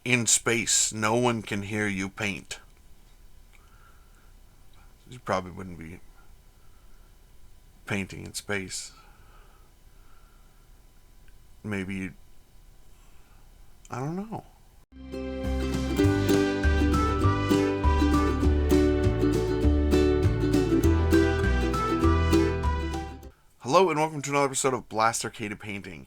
In space, no one can hear you paint. You probably wouldn't be painting in space. Maybe, I don't know. Hello and welcome to another episode of Blast Arcade Painting.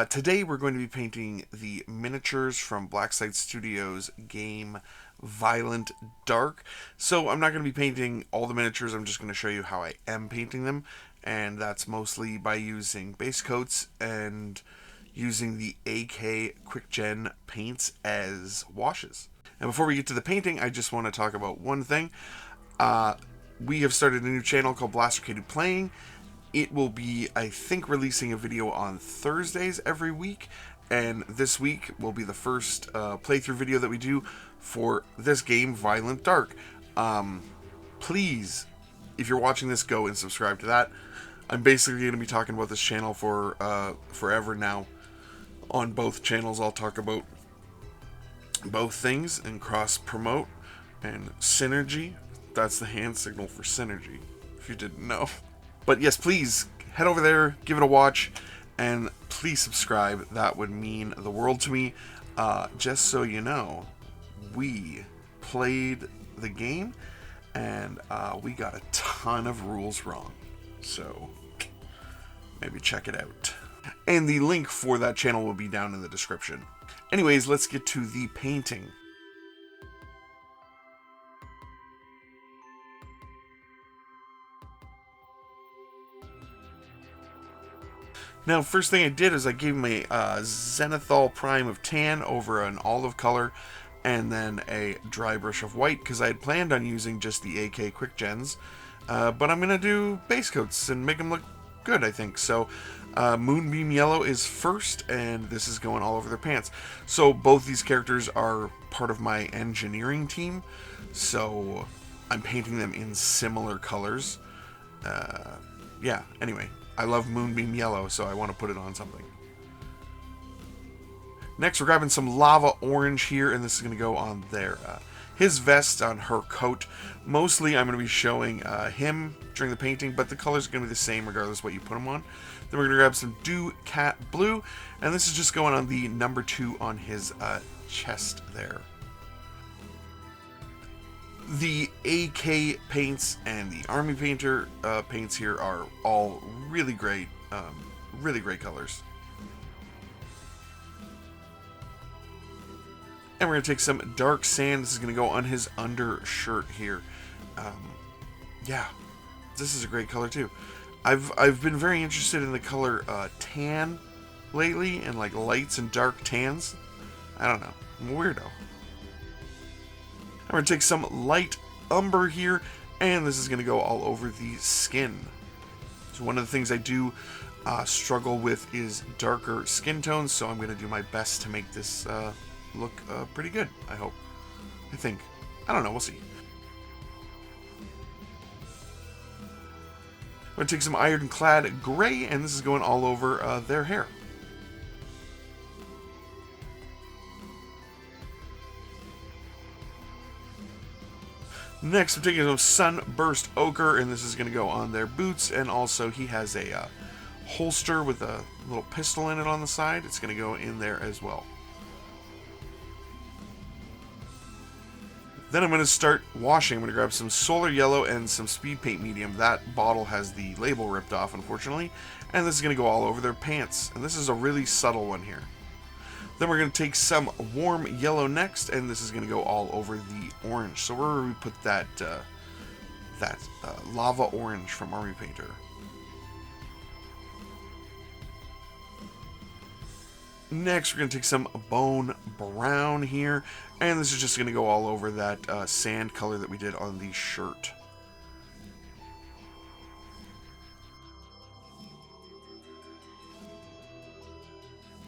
Today we're going to be painting the miniatures from Blacksite Studios game Violent Dark. So I'm not going to be painting all the miniatures, I'm just going to show you how I am painting them. And that's mostly by using base coats and using the AK Quick Gen paints as washes. And before we get to the painting, I just want to talk about one thing. We have started a new channel called Blast Arcade Playing. It will be, I think, releasing a video on Thursdays every week, and this week will be the first playthrough video that we do for this game, Violent Dark. Please, if you're watching this, go and subscribe to that. I'm basically going to be talking about this channel for forever now. On both channels, I'll talk about both things and cross-promote and synergy. That's the hand signal for synergy, if you didn't know. But yes, please head over there, give it a watch, and please subscribe. That would mean the world to me. Just so you know, we played the game, and we got a ton of rules wrong. So maybe check it out. And the link for that channel will be down in the description. Anyways, let's get to the painting. Now, first thing I did is I gave him a Zenithal Prime of tan over an olive color and then a dry brush of white because I had planned on using just the AK Quick Gens. But I'm going to do base coats and make them look good, I think. So Moonbeam Yellow is first, and this is going all over their pants. So both these characters are part of my engineering team, so I'm painting them in similar colors. Yeah, anyway. I love Moonbeam Yellow, so I want to put it on something. Next, we're grabbing some Lava Orange here, and this is going to go on there. His vest on her coat. Mostly, I'm going to be showing him during the painting, but the colors are going to be the same regardless what you put them on. Then we're going to grab some Dew Cat Blue, and this is just going on the number 2 on his chest there. The AK paints and the Army Painter paints here are all really great colors. And we're going to take some dark sand. This is going to go on his undershirt here. Yeah, this is a great color too. I've been very interested in the color tan lately, and like lights and dark tans. I don't know, I'm a weirdo. I'm going to take some light umber here, and this is going to go all over the skin. So one of the things I do struggle with is darker skin tones, so I'm going to do my best to make this look pretty good, I hope. I think. I don't know, we'll see. I'm going to take some ironclad gray, and this is going all over their hair. Next, I'm taking some Sunburst Ochre, and this is going to go on their boots, and also he has a holster with a little pistol in it on the side. It's going to go in there as well. Then I'm going to start washing. I'm going to grab some Solar Yellow and some Speed Paint Medium. That bottle has the label ripped off, unfortunately, and this is going to go all over their pants. And this is a really subtle one here. Then we're going to take some warm yellow next, and this is going to go all over the orange. So where do we put that lava orange from Army Painter? Next, we're going to take some bone brown here, and this is just going to go all over that sand color that we did on the shirt.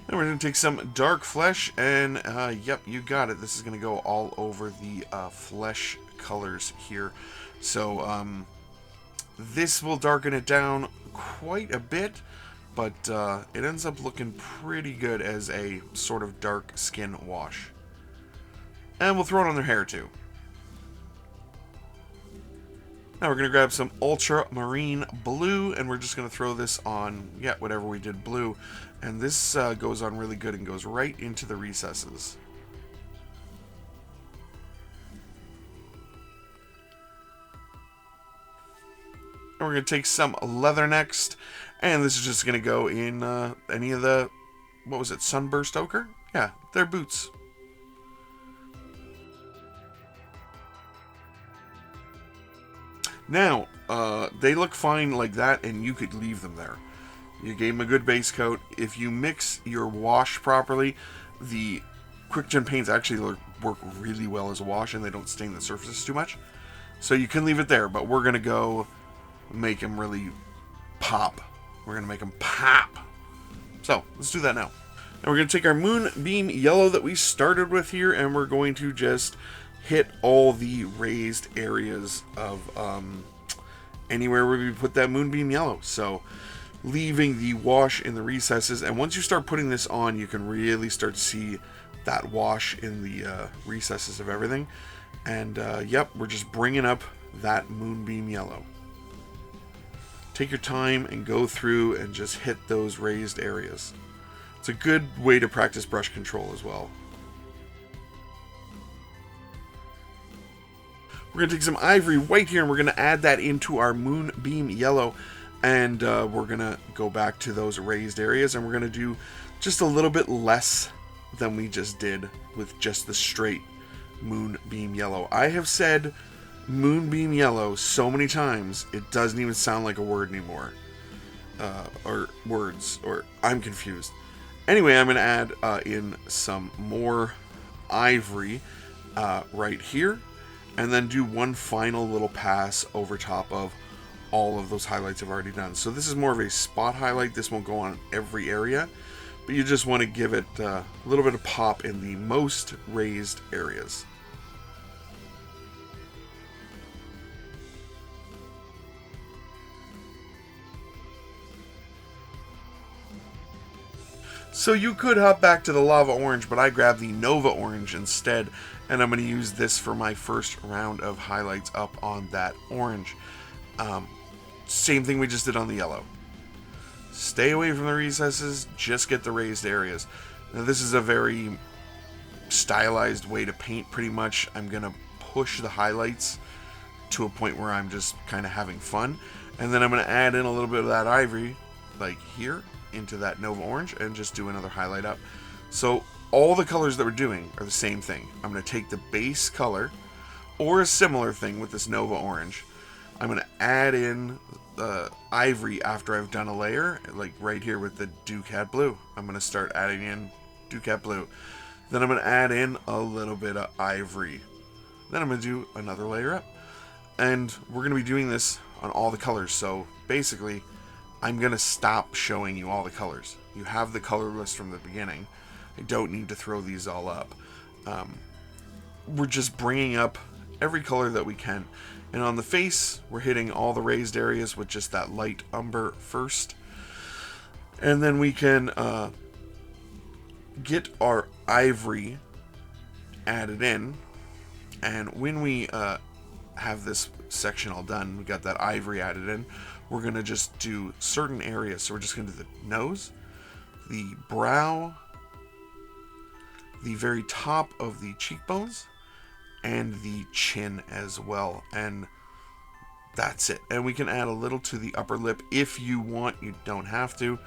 Then we're going to take some dark flesh, and yep, you got it. This is going to go all over the flesh colors here. So this will darken it down quite a bit, but it ends up looking pretty good as a sort of dark skin wash. And we'll throw it on their hair too. Now we're going to grab some ultramarine blue, and we're just going to throw this on, whatever we did blue. And this goes on really good and goes right into the recesses. And we're going to take some leather next, and this is just going to go in any of the, what was it, Sunburst Ochre? Yeah, they're boots. Now, they look fine like that, and you could leave them there. You gave them a good base coat. If you mix your wash properly, the Quick Gen paints actually work really well as a wash, and they don't stain the surfaces too much. So you can leave it there, but we're going to go make them really pop. We're going to make them pop. So, let's do that now. And we're going to take our Moonbeam Yellow that we started with here, and we're going to just hit all the raised areas of anywhere where we put that Moonbeam Yellow. So, leaving the wash in the recesses, and once you start putting this on, you can really start to see that wash in the recesses of everything. And yep, we're just bringing up that Moonbeam Yellow. Take your time and go through and just hit those raised areas. It's a good way to practice brush control as well. We're going to take some Ivory White here, and we're going to add that into our Moonbeam Yellow. And we're going to go back to those raised areas, and we're going to do just a little bit less than we just did with just the straight Moonbeam Yellow. I have said Moonbeam Yellow so many times, it doesn't even sound like a word anymore. Or words, or I'm confused. Anyway, I'm going to add in some more ivory right here, and then do one final little pass over top of all of those highlights I've already done. So this is more of a spot highlight. This won't go on every area, but you just want to give it a little bit of pop in the most raised areas. So you could hop back to the Lava Orange, but I grabbed the Nova Orange instead, and I'm going to use this for my first round of highlights up on that orange. Same thing we just did on the yellow. Stay away from the recesses, just get the raised areas. Now this is a very stylized way to paint pretty much. I'm going to push the highlights to a point where I'm just kind of having fun. And then I'm going to add in a little bit of that ivory, like here, into that Nova Orange, and just do another highlight up. So all the colors that we're doing are the same thing. I'm going to take the base color, or a similar thing with this Nova Orange. I'm going to add in the ivory after I've done a layer, like right here with the Ducat Blue. I'm going to start adding in Ducat Blue. Then I'm going to add in a little bit of ivory. Then I'm going to do another layer up. And we're going to be doing this on all the colors. So basically, I'm going to stop showing you all the colors. You have the color list from the beginning. I don't need to throw these all up. We're just bringing up every color that we can. And on the face, we're hitting all the raised areas with just that light umber first. And then we can get our ivory added in. And when we have this section all done, we got that ivory added in, we're going to just do certain areas. So we're just going to do the nose, the brow, the very top of the cheekbones, and the chin as well. And that's it. And we can add a little to the upper lip if you want. You don't have to.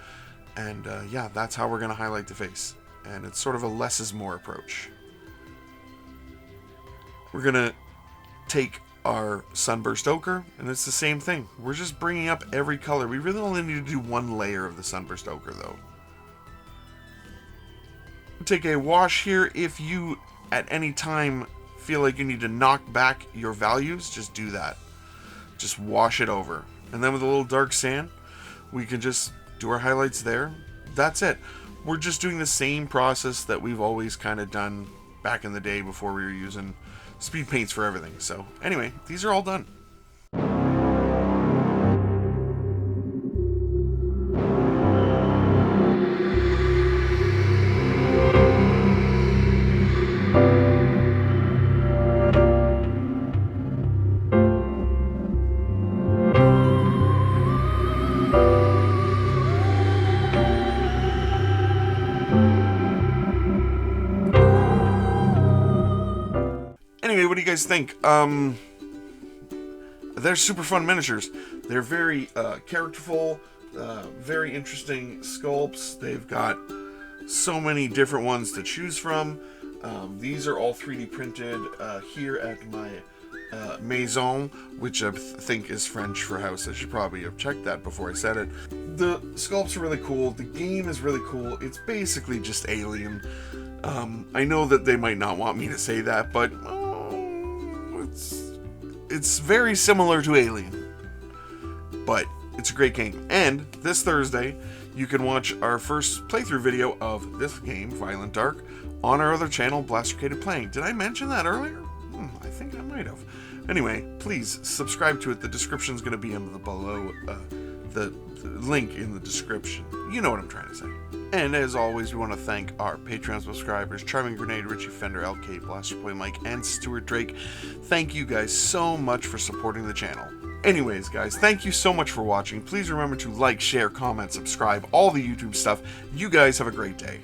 And yeah, that's how we're going to highlight the face. And it's sort of a less is more approach. We're going to take our Sunburst Ochre, and it's the same thing. We're just bringing up every color. We really only need to do one layer of the Sunburst Ochre, though. Take a wash here. If you, at any time, feel like you need to knock back your values, just do that. Just wash it over. And then with a little dark sand, we can just do our highlights there. That's it. We're just doing the same process that we've always kind of done back in the day before we were using speed paints for everything. So anyway, these are all done. Anyway, what do you guys think? They're super fun miniatures. They're very characterful, very interesting sculpts. They've got so many different ones to choose from. These are all 3D printed here at my maison, which I think is French for house. I should probably have checked that before I said it. The sculpts are really cool. The game is really cool. It's basically just Alien. I know that they might not want me to say that, but it's very similar to Alien. But it's a great game. And this Thursday, you can watch our first playthrough video of this game, Violent Dark, on our other channel, Blastercade Playing. Did I mention that earlier? I think I might have. Anyway, please subscribe to it. The description's going to be in the below, the link in the description. You know what I'm trying to say. And as always, we want to thank our Patreon subscribers, Charming Grenade, Richie Fender, LK, Blasterboy Mike, and Stuart Drake. Thank you guys so much for supporting the channel. Anyways, guys, thank you so much for watching. Please remember to like, share, comment, subscribe, all the YouTube stuff. You guys have a great day.